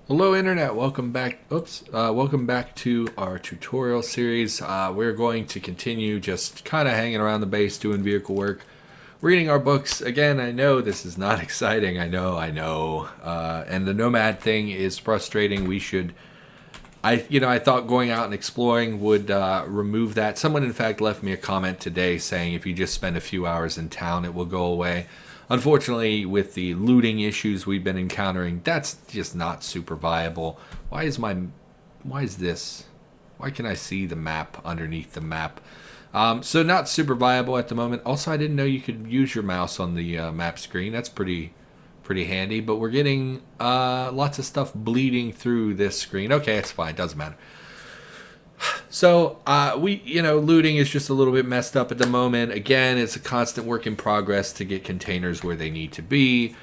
Hello Internet, welcome back. Welcome back to our tutorial series. We're going to continue just kind of hanging around the base doing vehicle work, reading our books. Again, I know this is not exciting. I know. And the nomad thing is frustrating. I thought going out and exploring would remove that. Someone, in fact, left me a comment today saying if you just spend a few hours in town, it will go away. Unfortunately, with the looting issues we've been encountering, that's just not super viable. Why is this? Why can I see the map underneath the map? So not super viable at the moment. Also, I didn't know you could use your mouse on the map screen. That's pretty handy. But we're getting lots of stuff bleeding through this screen. Okay, it's fine. Doesn't matter. So looting is just a little bit messed up at the moment. Again, it's a constant work in progress to get containers where they need to be.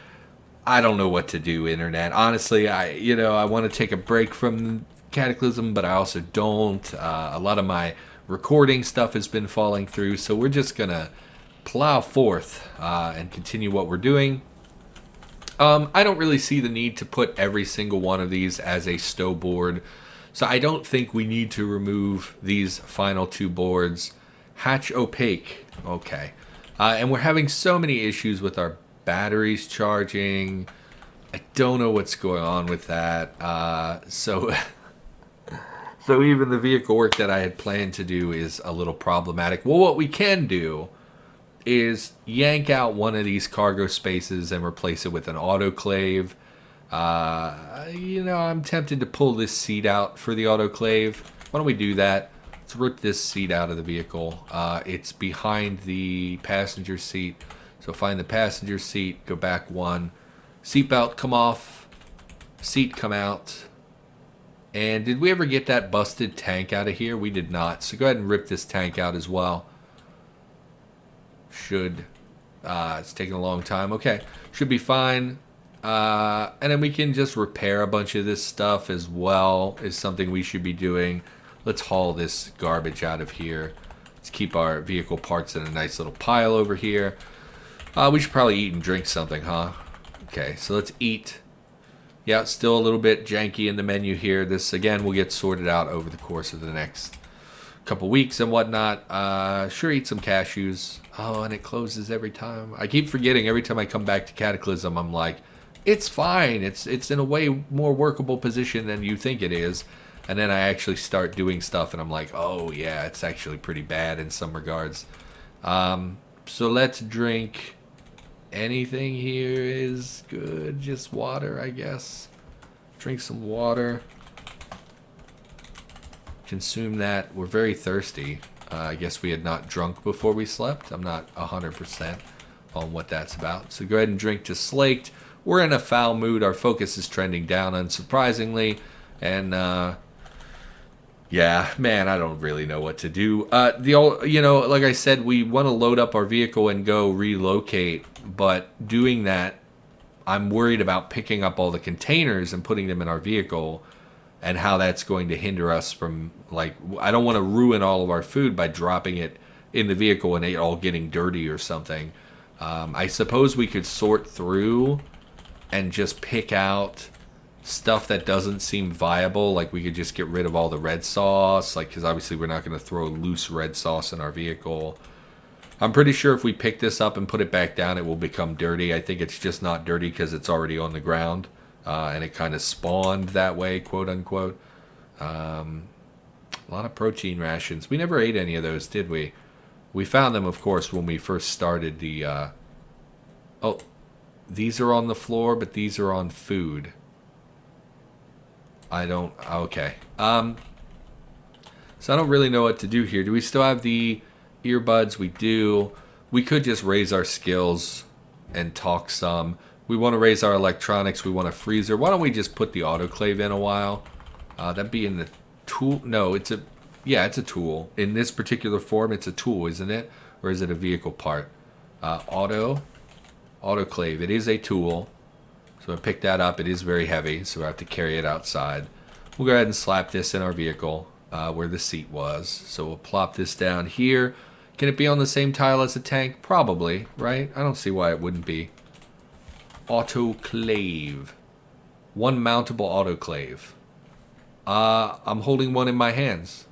I don't know what to do, Internet. Honestly, I want to take a break from Cataclysm, but I also don't. A lot of my recording stuff has been falling through, so we're just gonna plow forth and continue what we're doing. I don't really see the need to put every single one of these as a stow board. So I don't think we need to remove these final two boards. Hatch opaque. Okay. And we're having so many issues with our batteries charging. I don't know what's going on with that. So even the vehicle work that I had planned to do is a little problematic. Well, what we can do is yank out one of these cargo spaces and replace it with an autoclave. I'm tempted to pull this seat out for the autoclave. Why don't we do that? Let's rip this seat out of the vehicle. It's behind the passenger seat. So find the passenger seat, go back one. Seatbelt come off. Seat come out. And did we ever get that busted tank out of here? We did not. So go ahead and rip this tank out as well. It's taking a long time. Okay. Should be fine. And then we can just repair a bunch of this stuff as well, is something we should be doing. Let's haul this garbage out of here. Let's keep our vehicle parts in a nice little pile over here. We should probably eat and drink something, huh? Okay, so let's eat. Yeah, it's still a little bit janky in the menu here. This, again, will get sorted out over the course of the next couple weeks and whatnot. Sure, eat some cashews. Oh, and it closes every time. I keep forgetting every time I come back to Cataclysm, I'm like, it's fine. It's in a way more workable position than you think it is. And then I actually start doing stuff and I'm like, oh yeah, it's actually pretty bad in some regards. So let's drink. Anything here is good. Just water, I guess. Drink some water. Consume that. We're very thirsty. I guess we had not drunk before we slept. I'm not 100% on what that's about. So go ahead and drink to slaked. We're in a foul mood. Our focus is trending down, unsurprisingly. And, yeah, man, I don't really know what to do. Like I said, we want to load up our vehicle and go relocate. But doing that, I'm worried about picking up all the containers and putting them in our vehicle and how that's going to hinder us from, I don't want to ruin all of our food by dropping it in the vehicle and it all getting dirty or something. I suppose we could sort through and just pick out stuff that doesn't seem viable. Like we could just get rid of all the red sauce, because obviously we're not going to throw loose red sauce in our vehicle. I'm pretty sure if we pick this up and put it back down, it will become dirty. I think it's just not dirty because it's already on the ground, and it kind of spawned that way, quote unquote. A lot of protein rations. We never ate any of those, did we? We found them, of course, when we first started the... Oh, these are on the floor, but these are on food. Okay. So I don't really know what to do here. Do we still have the earbuds? We do. We could just raise our skills and talk some. We want to raise our electronics. We want a freezer. Why don't we just put the autoclave in a while? That'd be in the tool. No, it's a tool. In this particular form, it's a tool, isn't it? Or is it a vehicle part? Autoclave. It is a tool. So I picked that up. It is very heavy, so I have to carry it outside. We'll go ahead and slap this in our vehicle where the seat was. So we'll plop this down here. Can it be on the same tile as a tank? Probably, right? I don't see why it wouldn't be. Autoclave. One mountable autoclave. I'm holding one in my hands.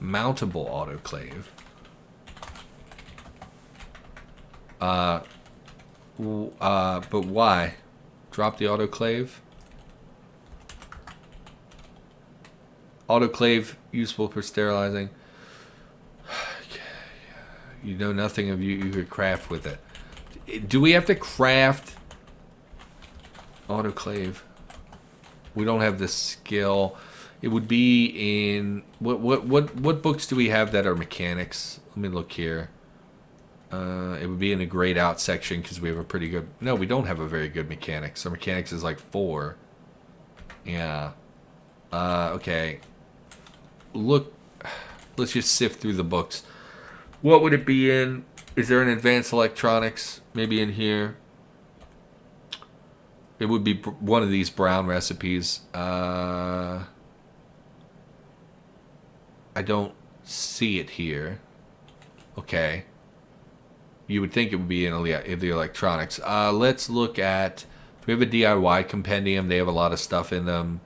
Mountable autoclave. But why? Drop the autoclave. Autoclave useful for sterilizing. You know nothing of you could craft with it. Do we have to craft autoclave? We don't have the skill. It would be in what books do we have that are mechanics? Let me look here. It would be in the grayed out section because we have a pretty good. No, we don't have a very good mechanics. Our mechanics is like 4. Yeah. Okay. Look. Let's just sift through the books. What would it be in? Is there an advanced electronics? Maybe in here. It would be one of these brown recipes. I don't see it here. Okay. You would think it would be in the electronics. Let's look at... We have a DIY compendium. They have a lot of stuff in them.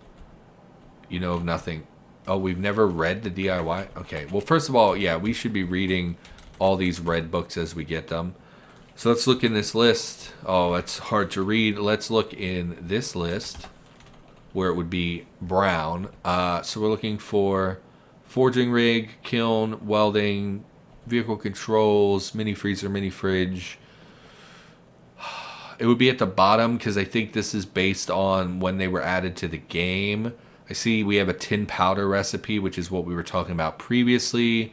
You know of nothing. Oh, we've never read the DIY? Okay. Well, first of all, yeah, we should be reading all these red books as we get them. So let's look in this list. Oh, that's hard to read. Let's look in this list where it would be brown. So we're looking for forging rig, kiln, welding, vehicle controls, mini freezer, mini fridge. It would be at the bottom because I think this is based on when they were added to the game. I see we have a tin powder recipe, which is what we were talking about previously.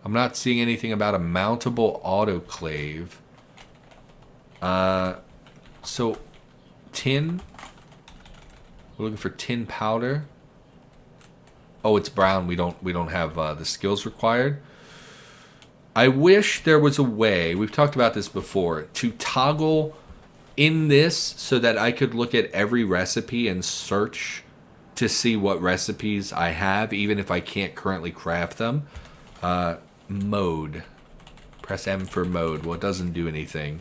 I'm not seeing anything about a mountable autoclave. So tin. We're looking for tin powder. Oh, it's brown. We don't have the skills required. I wish there was a way. We've talked about this before to toggle in this so that I could look at every recipe and search to see what recipes I have, even if I can't currently craft them. Mode. Press M for mode. Well, it doesn't do anything.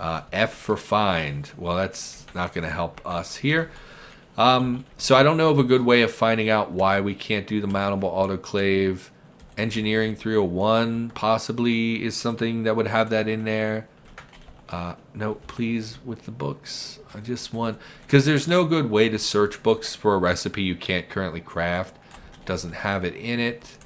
F for find. Well, that's not going to help us here. So I don't know of a good way of finding out why we can't do the mountable autoclave. Engineering 301 possibly is something that would have that in there. No, please, with the books. I just want... Because there's no good way to search books for a recipe you can't currently craft. Doesn't have it in it.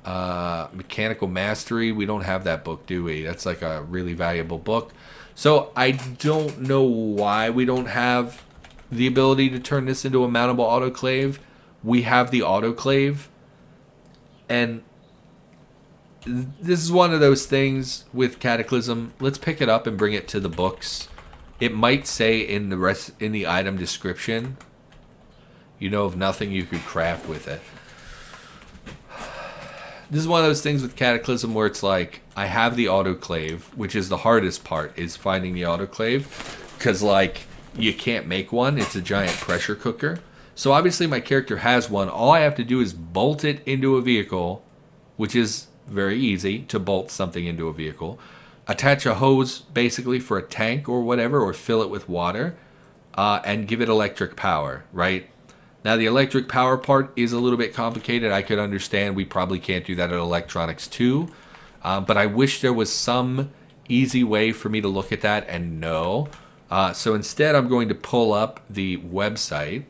Mechanical Mastery. We don't have that book, do we? That's like a really valuable book. So I don't know why we don't have the ability to turn this into a mountable autoclave. We have the autoclave. And this is one of those things with Cataclysm. Let's pick it up and bring it to the books. It might say in the item description, you know of nothing you could craft with it. This is one of those things with Cataclysm where it's like, I have the autoclave, which is the hardest part, is finding the autoclave. Because, like, you can't make one. It's a giant pressure cooker. So, obviously, my character has one. All I have to do is bolt it into a vehicle, which is very easy to bolt something into a vehicle. Attach a hose, basically, for a tank or whatever, or fill it with water, and give it electric power, right? Now, the electric power part is a little bit complicated. I could understand we probably can't do that at Electronics 2. But I wish there was some easy way for me to look at that and know. So instead, I'm going to pull up the website.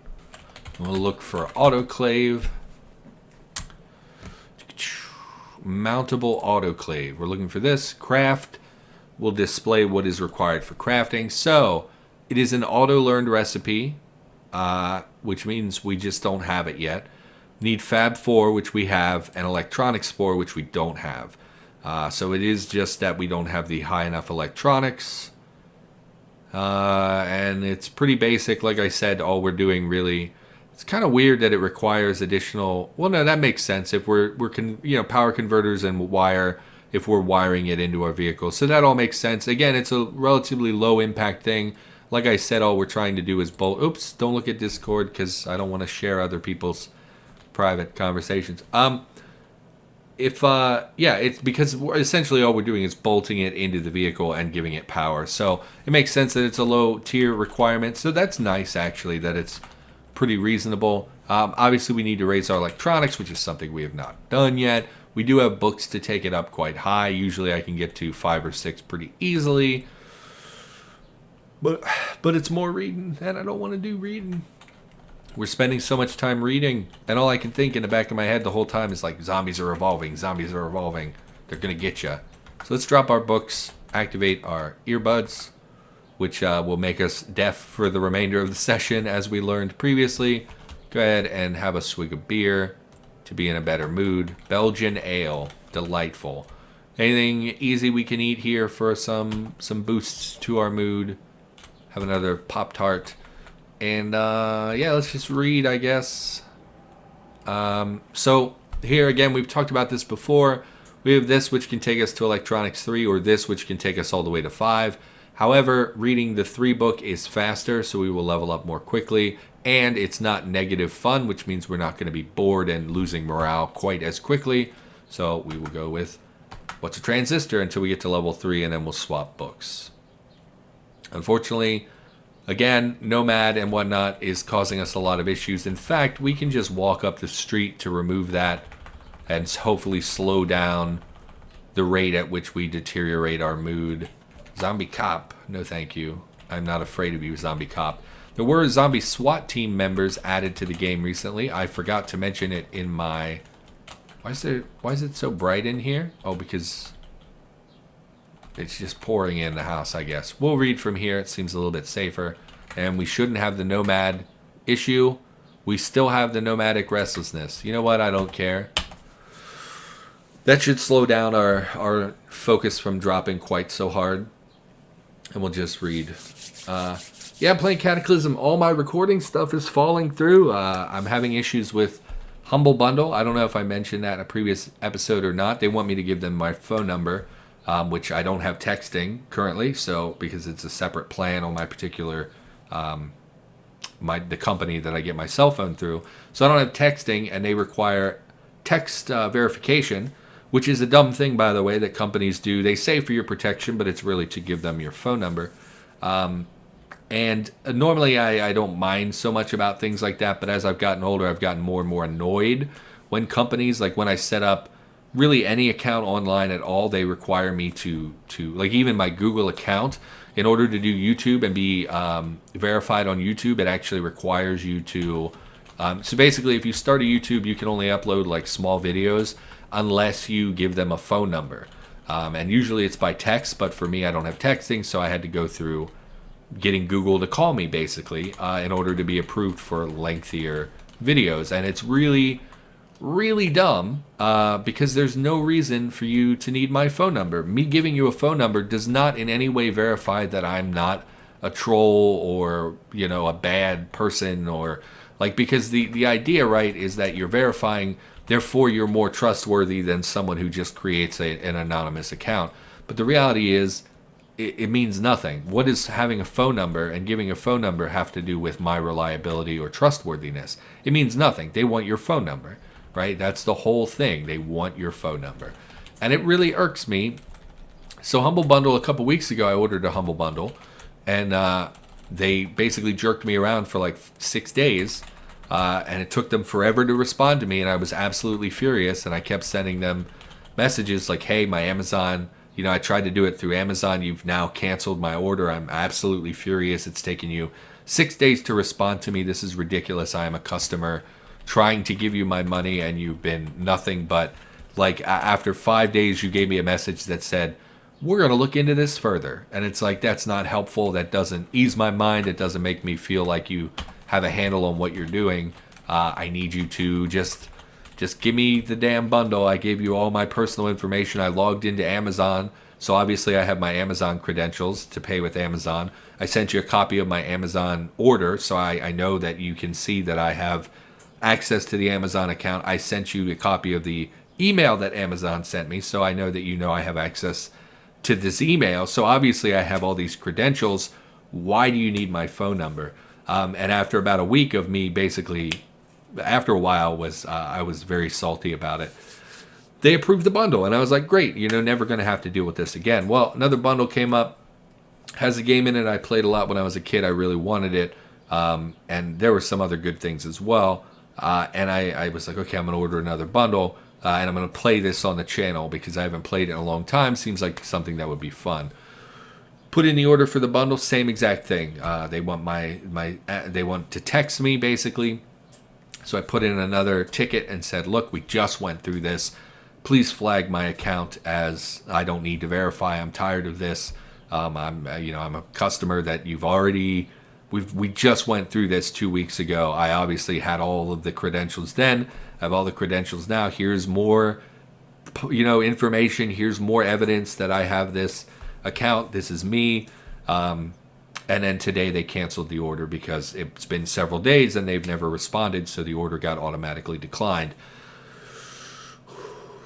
We'll look for autoclave. Mountable autoclave. We're looking for this. Craft will display what is required for crafting. So it is an auto-learned recipe. Which means we just don't have it yet. Need Fab 4, which we have, and Electronics 4, which we don't have. So it is just that we don't have the high enough electronics. And it's pretty basic. Like I said, all we're doing really... It's kind of weird that it requires additional... Well, no, that makes sense if we're power converters and wire, if we're wiring it into our vehicle. So that all makes sense. Again, it's a relatively low impact thing. Like I said, all we're trying to do is bolt... Oops, don't look at Discord because I don't want to share other people's private conversations. it's because essentially all we're doing is bolting it into the vehicle and giving it power. So it makes sense that it's a low tier requirement. So that's nice, actually, that it's pretty reasonable. Obviously, we need to raise our electronics, which is something we have not done yet. We do have books to take it up quite high. Usually I can get to 5 or 6 pretty easily. But it's more reading, and I don't want to do reading. We're spending so much time reading, and all I can think in the back of my head the whole time is like, zombies are evolving, zombies are evolving. They're going to get you. So let's drop our books, activate our earbuds, which will make us deaf for the remainder of the session, as we learned previously. Go ahead and have a swig of beer to be in a better mood. Belgian ale, delightful. Anything easy we can eat here for some boosts to our mood. Have another Pop-Tart. And let's just read, I guess. So here again, we've talked about this before. We have this, which can take us to Electronics 3, or this, which can take us all the way to 5. However, reading the 3 book is faster, so we will level up more quickly. And it's not negative fun, which means we're not going to be bored and losing morale quite as quickly. So we will go with What's a Transistor until we get to level 3, and then we'll swap books. Unfortunately, again, Nomad and whatnot is causing us a lot of issues. In fact, we can just walk up the street to remove that and hopefully slow down the rate at which we deteriorate our mood. Zombie cop, no thank you. I'm not afraid of you, zombie cop. There were zombie SWAT team members added to the game recently. I forgot to mention it in my... Why is it so bright in here? Oh, because it's just pouring in the house, I guess. We'll read from here. It seems a little bit safer. And we shouldn't have the nomad issue. We still have the nomadic restlessness. You know what? I don't care. That should slow down our focus from dropping quite so hard. And we'll just read. I'm playing Cataclysm. All my recording stuff is falling through. I'm having issues with Humble Bundle. I don't know if I mentioned that in a previous episode or not. They want me to give them my phone number. Which I don't have texting currently, so because it's a separate plan on my particular the company that I get my cell phone through, so I don't have texting, and they require text verification, which is a dumb thing, by the way, that companies do. They say for your protection, but it's really to give them your phone number. And normally I don't mind so much about things like that, but as I've gotten older, I've gotten more and more annoyed when companies, like when I set up really any account online at all, they require me to like even my Google account, in order to do YouTube and be verified on YouTube, it actually requires you to, so basically if you start a YouTube, you can only upload like small videos unless you give them a phone number. And usually it's by text, but for me, I don't have texting, so I had to go through getting Google to call me basically in order to be approved for lengthier videos. And it's really dumb because there's no reason for you to need my phone number. Me giving you a phone number does not in any way verify that I'm not a troll or, you know, a bad person, or like, because the idea, right, is that you're verifying, therefore you're more trustworthy than someone who just creates an anonymous account. But the reality is it means nothing. What does having a phone number and giving a phone number have to do with my reliability or trustworthiness? It means nothing. They want your phone number. Right? That's the whole thing. They want your phone number. And it really irks me. So Humble Bundle, a couple weeks ago, I ordered a Humble Bundle. And they basically jerked me around for like 6 days. And it took them forever to respond to me. And I was absolutely furious. And I kept sending them messages like, hey, my Amazon, you know, I tried to do it through Amazon. You've now canceled my order. I'm absolutely furious. It's taken you 6 days to respond to me. This is ridiculous. I am a customer trying to give you my money, and you've been nothing but, like, after 5 days you gave me a message that said, we're going to look into this further. And it's like, that's not helpful. That doesn't ease my mind. It doesn't make me feel like you have a handle on what you're doing. I need you to just give me the damn bundle. I gave you all my personal information. I logged into Amazon, so obviously I have my Amazon credentials to pay with Amazon. I sent you a copy of my Amazon order, so I know that you can see that I have access to the Amazon account. I sent you a copy of the email that Amazon sent me, so I know that you know I have access to this email. So obviously I have all these credentials. Why do you need my phone number? And after about a week of me basically, after a while, I was very salty about it. they approved the bundle. And I was like, great, never going to have to deal with this again. Well, another bundle came up, has a game in it I played a lot when I was a kid. I really wanted it. And there were some other good things as well. And I was like, okay, I'm going to order another bundle. And I'm going to play this on the channel because I haven't played it in a long time. Seems like something that would be fun. Put in the order for the bundle, same exact thing. They want they want to text me basically. So I put in another ticket and said, look, we just went through this. Please flag my account as I don't need to verify. I'm tired of this. I'm a customer that you've already. We just went through this 2 weeks ago. I obviously had all of the credentials then. I have all the credentials now. Here's more, information. Here's more evidence that I have this account. This is me. And then today they canceled the order because it's been several days and they've never responded. So the order got automatically declined.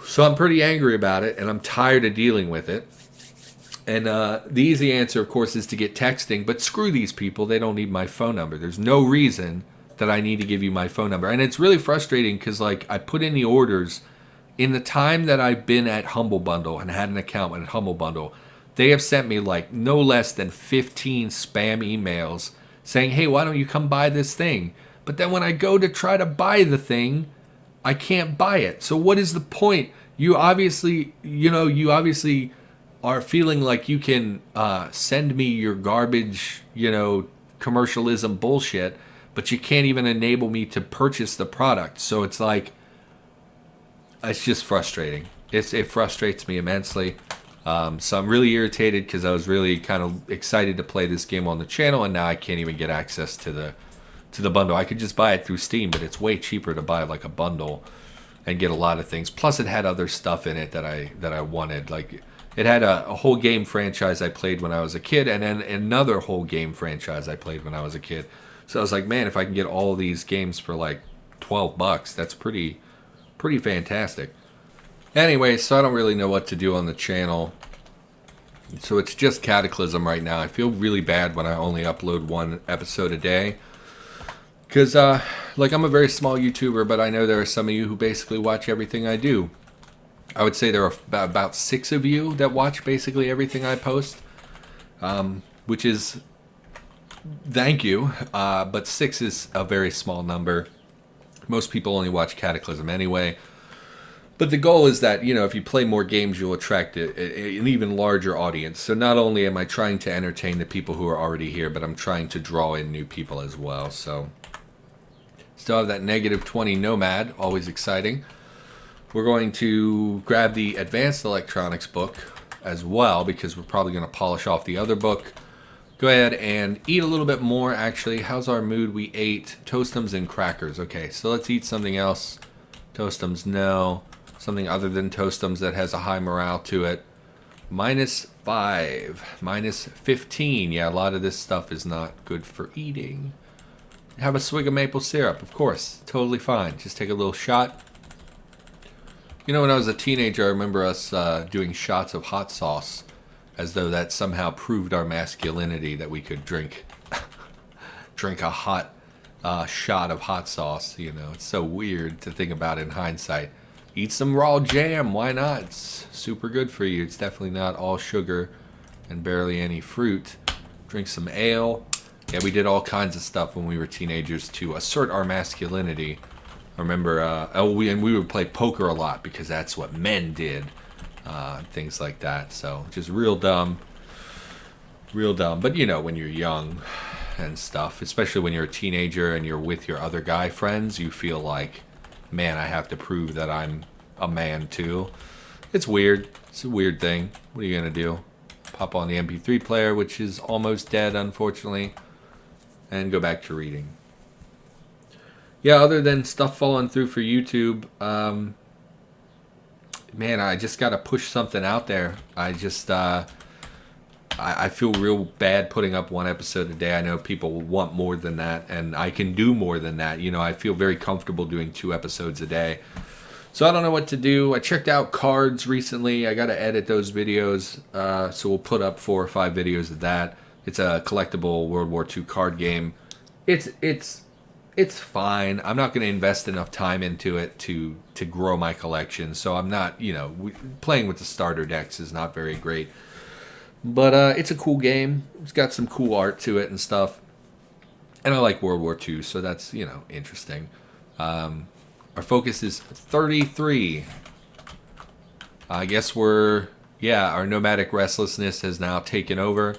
So I'm pretty angry about it and I'm tired of dealing with it. And the easy answer, of course, is to get texting. But screw these people. They don't need my phone number. There's no reason that I need to give you my phone number. And it's really frustrating because, I put in the orders in the time that I've been at Humble Bundle and had an account at Humble Bundle. They have sent me, no less than 15 spam emails saying, hey, why don't you come buy this thing? But then when I go to try to buy the thing, I can't buy it. So what is the point? You obviously are feeling like you can send me your garbage, commercialism bullshit, but you can't even enable me to purchase the product. So it's it's just frustrating. It frustrates me immensely. So I'm really irritated because I was really kind of excited to play this game on the channel, and now I can't even get access to the bundle. I could just buy it through Steam, but it's way cheaper to buy a bundle and get a lot of things. Plus, it had other stuff in it that I wanted. It had a whole game franchise I played when I was a kid, and then another whole game franchise I played when I was a kid. So I was like, man, if I can get all of these games for $12, that's pretty fantastic. Anyway, so I don't really know what to do on the channel. So it's just Cataclysm right now. I feel really bad when I only upload one episode a day. Because, I'm a very small YouTuber, but I know there are some of you who basically watch everything I do. I would say there are about 6 of you that watch basically everything I post. Which is, thank you. But 6 is a very small number. Most people only watch Cataclysm anyway. But the goal is that, if you play more games, you'll attract an even larger audience. So not only am I trying to entertain the people who are already here, but I'm trying to draw in new people as well. So still have that -20 Nomad, always exciting. We're going to grab the Advanced Electronics book as well because we're probably going to polish off the other book. Go ahead and eat a little bit more, actually. How's our mood? We ate Toastums and crackers. Okay, so let's eat something else. Toastums, no. Something other than Toastums that has a high morale to it. -5. -15. Yeah, a lot of this stuff is not good for eating. Have a swig of maple syrup, of course. Totally fine. Just take a little shot. When I was a teenager, I remember us doing shots of hot sauce as though that somehow proved our masculinity that we could drink a hot shot of hot sauce. It's so weird to think about in hindsight. Eat some raw jam, why not? It's super good for you. It's definitely not all sugar and barely any fruit. Drink some ale. Yeah, we did all kinds of stuff when we were teenagers to assert our masculinity. I remember, we would play poker a lot because that's what men did. Things like that. So just real dumb. Real dumb. But when you're young and stuff, especially when you're a teenager and you're with your other guy friends, you feel like, man, I have to prove that I'm a man too. It's weird. It's a weird thing. What are you going to do? Pop on the MP3 player, which is almost dead, unfortunately, and go back to reading. Yeah, other than stuff falling through for YouTube, man, I just got to push something out there. I feel real bad putting up one episode a day. I know people want more than that, and I can do more than that. I feel very comfortable doing 2 episodes a day. So I don't know what to do. I checked out cards recently. I got to edit those videos, so we'll put up 4 or 5 videos of that. It's a collectible World War II card game. It's It's fine. I'm not going to invest enough time into it to grow my collection. So I'm not, playing with the starter decks is not very great. But it's a cool game. It's got some cool art to it and stuff. And I like World War II, so that's, interesting. Our focus is 33. I guess our nomadic restlessness has now taken over.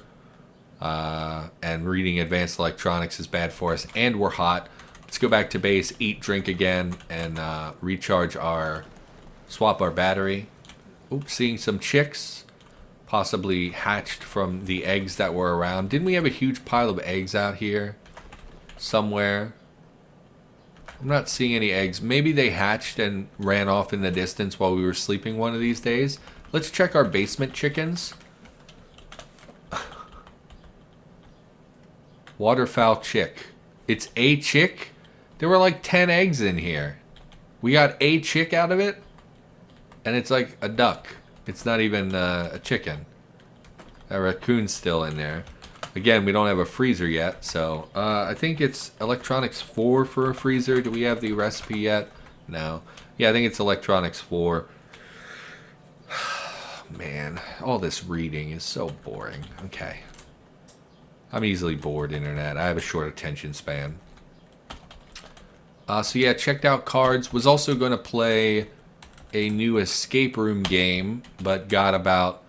And reading advanced electronics is bad for us. And we're hot. Let's go back to base, eat, drink again, and swap our battery. Oops, seeing some chicks. Possibly hatched from the eggs that were around. Didn't we have a huge pile of eggs out here? Somewhere. I'm not seeing any eggs. Maybe they hatched and ran off in the distance while we were sleeping one of these days. Let's check our basement chickens. Waterfowl chick. It's a chick? There were like 10 eggs in here. We got a chick out of it? And it's like a duck. It's not even a chicken. A raccoon's still in there. Again, we don't have a freezer yet, so I think it's electronics 4 for a freezer. Do we have the recipe yet? No. Yeah, I think it's electronics 4. Man, all this reading is so boring. Okay. I'm easily bored, internet. I have a short attention span. So yeah, checked out cards. Was also going to play a new escape room game, but got about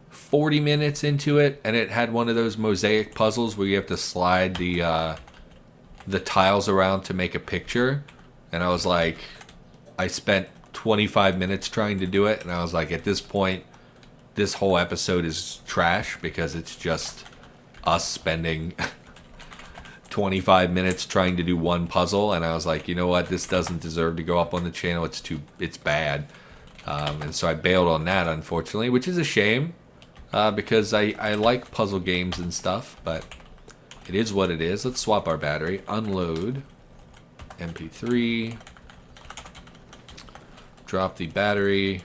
40 minutes into it, and it had one of those mosaic puzzles where you have to slide the tiles around to make a picture. And I was like, I spent 25 minutes trying to do it, and I was like, at this point, this whole episode is trash because it's just us spending 25 minutes trying to do one puzzle. And I was like, you know what, this doesn't deserve to go up on the channel. It's bad. And so I bailed on that, unfortunately, which is a shame, because I like puzzle games and stuff, but it is what it is. Let's swap our battery, unload MP3, drop the battery,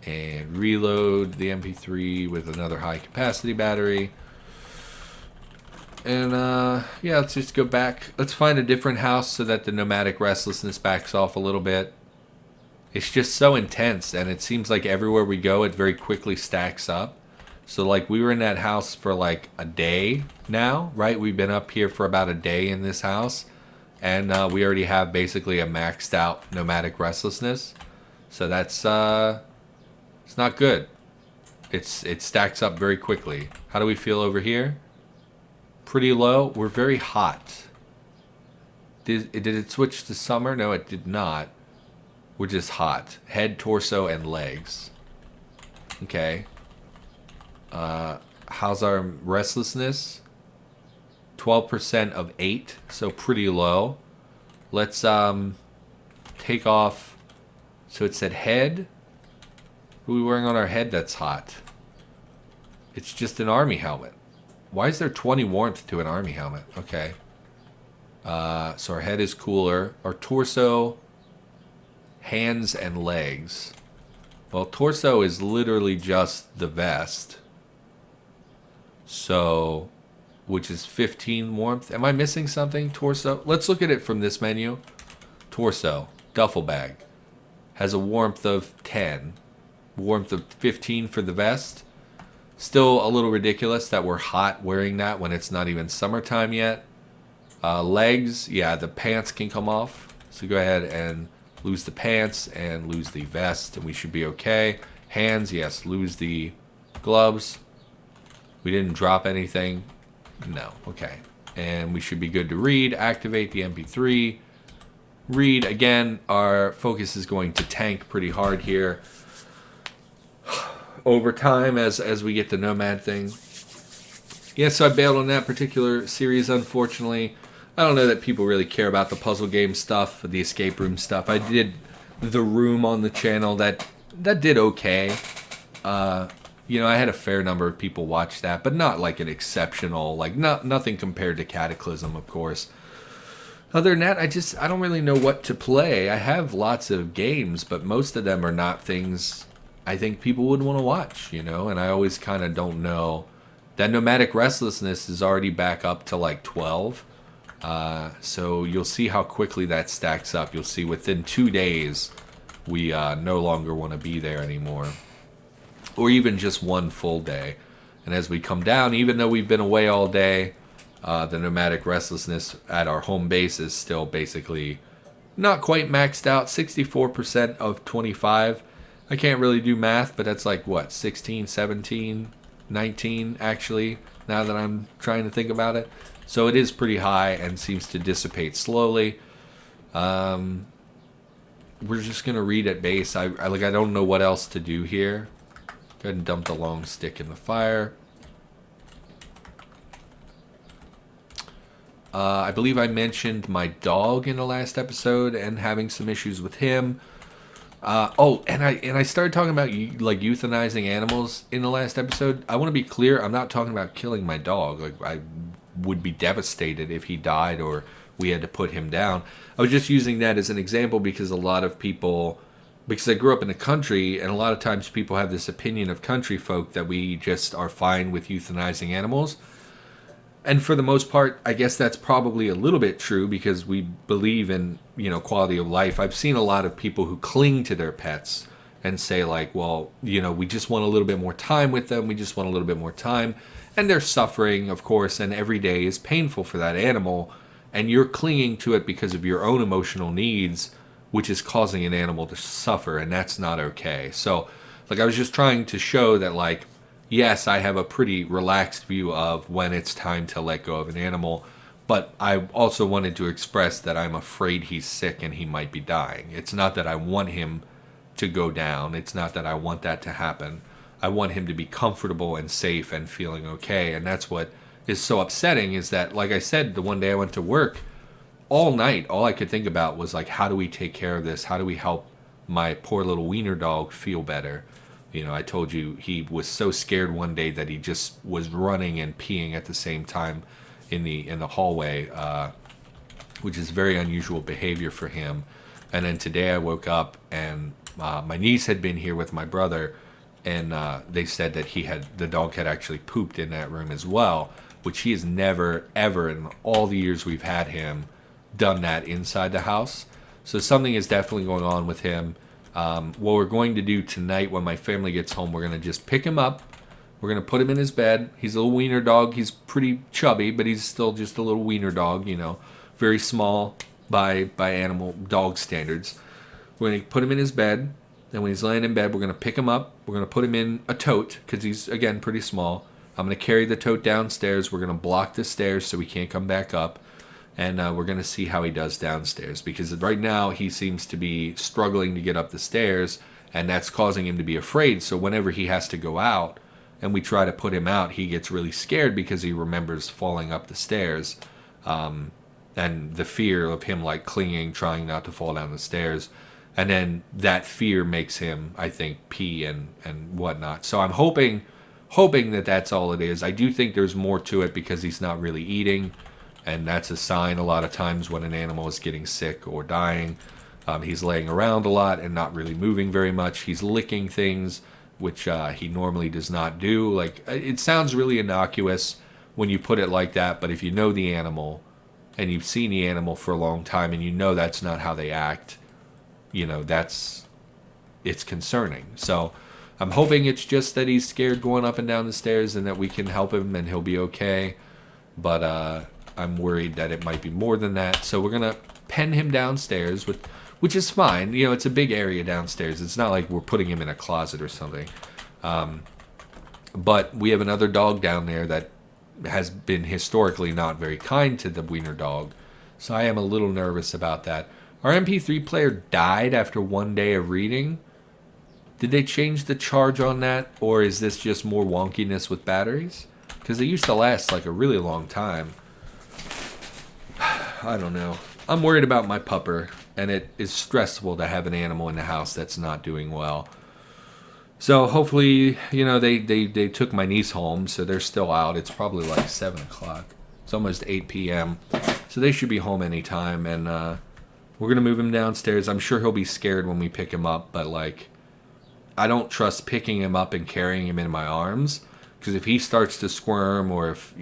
and reload the MP3 with another high capacity battery. And yeah, let's just go back. Let's find a different house so that the nomadic restlessness backs off a little bit. It's just so intense, and it seems like everywhere we go, it very quickly stacks up. So like we were in that house for like a day now, right? We've been up here for about a day in this house, and we already have basically a maxed out nomadic restlessness. So that's it's not good. It stacks up very quickly. How do we feel over here? Pretty low. We're very hot. Did it switch to summer? No, it did not. We're just hot. Head, torso, and legs. Okay. How's our restlessness? 12% of 8, so pretty low. Let's take off. So it said head. What are we wearing on our head that's hot? It's just an army helmet. Why is there 20 warmth to an army helmet? Okay. So our head is cooler. Our torso, hands, and legs. Well, torso is literally just the vest. So, which is 15 warmth. Am I missing something? Torso. Let's look at it from this menu. Torso, duffel bag. Has a warmth of 10. Warmth of 15 for the vest. Still a little ridiculous that we're hot wearing that when it's not even summertime yet. Legs, yeah, the pants can come off. So go ahead and lose the pants and lose the vest, and we should be okay. Hands, yes, lose the gloves. We didn't drop anything. No, okay. And we should be good to read. Activate the MP3. Read, again, our focus is going to tank pretty hard here. Over time as we get the Nomad thing. Yeah, so I bailed on that particular series, unfortunately. I don't know that people really care about the puzzle game stuff, the escape room stuff. I did The Room on the channel. That did okay. You know, I had a fair number of people watch that, but not like an exceptional, like nothing compared to Cataclysm, of course. Other than that, I don't really know what to play. I have lots of games, but most of them are not things I think people would want to watch, you know, and I always kind of don't know. That nomadic restlessness is already back up to like 12, So you'll see how quickly that stacks up. You'll see within 2 days, we no longer want to be there anymore. Or even just one full day. And as we come down, even though we've been away all day, the nomadic restlessness at our home base is still basically not quite maxed out. 64% of 25. I can't really do math, but that's like what, 16, 17, 19 actually, now that I'm trying to think about it. So it is pretty high and seems to dissipate slowly. We're just gonna read at base. I don't know what else to do here. Go ahead and dump the long stick in the fire. I believe I mentioned my dog in the last episode and having some issues with him. And I started talking about like euthanizing animals in the last episode. I want to be clear. I'm not talking about killing my dog. Like, I would be devastated if he died or we had to put him down. I was just using that as an example because a lot of people, because I grew up in the country, and a lot of times people have this opinion of country folk that we just are fine with euthanizing animals. And for the most part, I guess that's probably a little bit true because we believe in, quality of life. I've seen a lot of people who cling to their pets and say like, well, we just want a little bit more time with them. We just want a little bit more time. And they're suffering, of course, and every day is painful for that animal. And you're clinging to it because of your own emotional needs, which is causing an animal to suffer. And that's not okay. So, I was just trying to show that, yes, I have a pretty relaxed view of when it's time to let go of an animal, but I also wanted to express that I'm afraid he's sick and he might be dying. It's not that I want him to go down. It's not that I want that to happen. I want him to be comfortable and safe and feeling okay, and that's what is so upsetting is that, like I said, the one day I went to work, all night, all I could think about was, how do we take care of this? How do we help my poor little wiener dog feel better? I told you he was so scared one day that he just was running and peeing at the same time in the hallway, which is very unusual behavior for him. And then today I woke up and my niece had been here with my brother, and they said that the dog had actually pooped in that room as well, which he has never, ever in all the years we've had him done that inside the house. So something is definitely going on with him. What we're going to do tonight when my family gets home, we're going to just pick him up. We're going to put him in his bed. He's a little wiener dog. He's pretty chubby, but he's still just a little wiener dog, very small by animal dog standards. We're going to put him in his bed. And when he's laying in bed, we're going to pick him up. We're going to put him in a tote because he's, again, pretty small. I'm going to carry the tote downstairs. We're going to block the stairs so he can't come back up. And we're going to see how he does downstairs. Because right now he seems to be struggling to get up the stairs. And that's causing him to be afraid. So whenever he has to go out and we try to put him out, he gets really scared because he remembers falling up the stairs. And the fear of him clinging, trying not to fall down the stairs. And then that fear makes him, I think, pee and whatnot. So I'm hoping that that's all it is. I do think there's more to it because he's not really eating. And that's a sign a lot of times when an animal is getting sick or dying. He's laying around a lot and not really moving very much. He's licking things, which he normally does not do. It sounds really innocuous when you put it like that, but if you know the animal and you've seen the animal for a long time and you know that's not how they act, it's concerning. So I'm hoping it's just that he's scared going up and down the stairs and that we can help him and he'll be okay. But I'm worried that it might be more than that. So we're going to pen him downstairs, which is fine. It's a big area downstairs. It's not like we're putting him in a closet or something. But we have another dog down there that has been historically not very kind to the wiener dog. So I am a little nervous about that. Our MP3 player died after 1 day of reading. Did they change the charge on that? Or is this just more wonkiness with batteries? Because they used to last a really long time. I don't know. I'm worried about my pupper, and it is stressful to have an animal in the house that's not doing well. So hopefully, they took my niece home, so they're still out. It's probably 7 o'clock. It's almost 8 p.m. So they should be home anytime, and we're going to move him downstairs. I'm sure he'll be scared when we pick him up, but I don't trust picking him up and carrying him in my arms, because if he starts to squirm or if,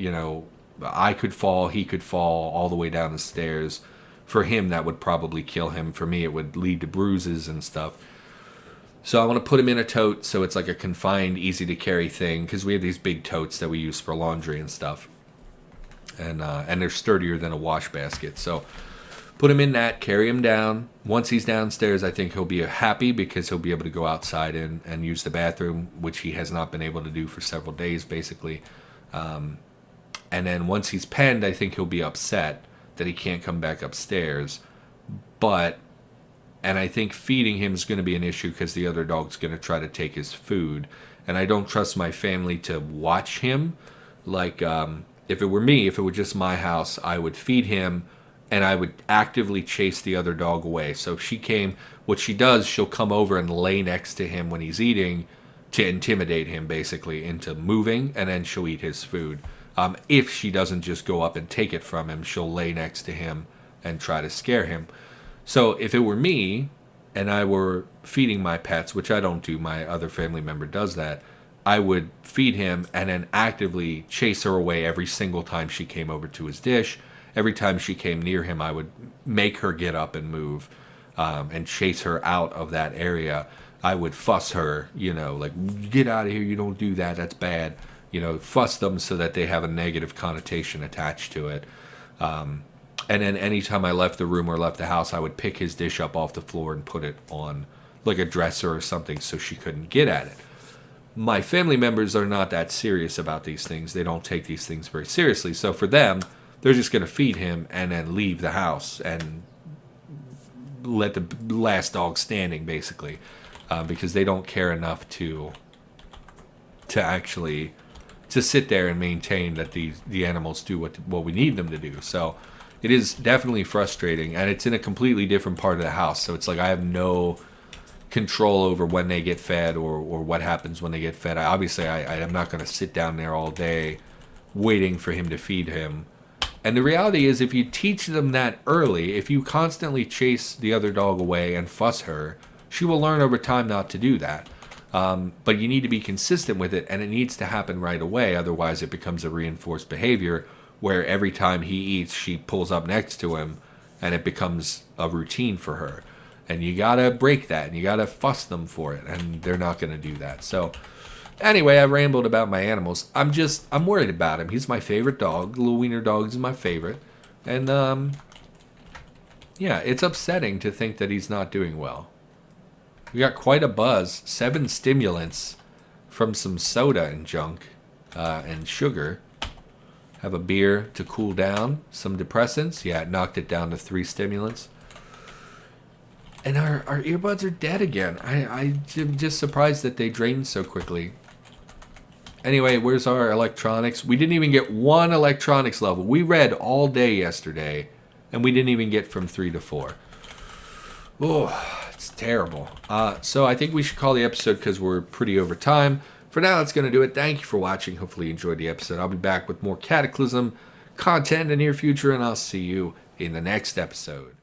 I could fall, he could fall all the way down the stairs. For him, that would probably kill him. For me, it would lead to bruises and stuff. So I want to put him in a tote so it's like a confined, easy to carry thing, because we have these big totes that we use for laundry and stuff. And they're sturdier than a wash basket. So put him in that, carry him down. Once he's downstairs, I think he'll be happy because he'll be able to go outside and use the bathroom, which he has not been able to do for several days, basically. And then once he's penned, I think he'll be upset that he can't come back upstairs. And I think feeding him is going to be an issue because the other dog's going to try to take his food. And I don't trust my family to watch him. Like, if it were me, if it were just my house, I would feed him and I would actively chase the other dog away. So if she came, what she does, she'll come over and lay next to him when he's eating to intimidate him, basically, into moving, and then she'll eat his food. If she doesn't just go up and take it from him, she'll lay next to him and try to scare him. So if it were me and I were feeding my pets, which I don't do, my other family member does that, I would feed him and then actively chase her away every single time she came over to his dish. Every time she came near him, I would make her get up and move and chase her out of that area. I would fuss her, like, get out of here, you don't do that, that's bad. Fuss them so that they have a negative connotation attached to it. And then anytime I left the room or left the house, I would pick his dish up off the floor and put it on like a dresser or something so she couldn't get at it. My family members are not that serious about these things. They don't take these things very seriously. So for them, they're just going to feed him and then leave the house and let the last dog standing, basically, because they don't care enough to actually to sit there and maintain that the animals do what we need them to do. So it is definitely frustrating, and it's in a completely different part of the house. So it's like I have no control over when they get fed or what happens when they get fed. Obviously, I'm not going to sit down there all day waiting for him to feed him. And the reality is, if you teach them that early, if you constantly chase the other dog away and fuss her, she will learn over time not to do that. But you need to be consistent with it, and it needs to happen right away. Otherwise, it becomes a reinforced behavior where every time he eats, she pulls up next to him, and it becomes a routine for her. And you gotta break that, and you gotta fuss them for it, and they're not gonna do that. So, anyway, I rambled about my animals. I'm worried about him. He's my favorite dog. Little Wiener Dog is my favorite. And, yeah, it's upsetting to think that he's not doing well. We got quite a buzz. 7 stimulants from some soda and junk, and sugar. Have a beer to cool down. Some depressants. Yeah, it knocked it down to 3 stimulants. And our earbuds are dead again. I'm just surprised that they drained so quickly. Anyway, where's our electronics? We didn't even get 1 electronics level. We read all day yesterday, and we didn't even get from 3 to 4. Oh, it's terrible. So I think we should call the episode because we're pretty over time. For now, that's going to do it. Thank you for watching. Hopefully you enjoyed the episode. I'll be back with more Cataclysm content in the near future, and I'll see you in the next episode.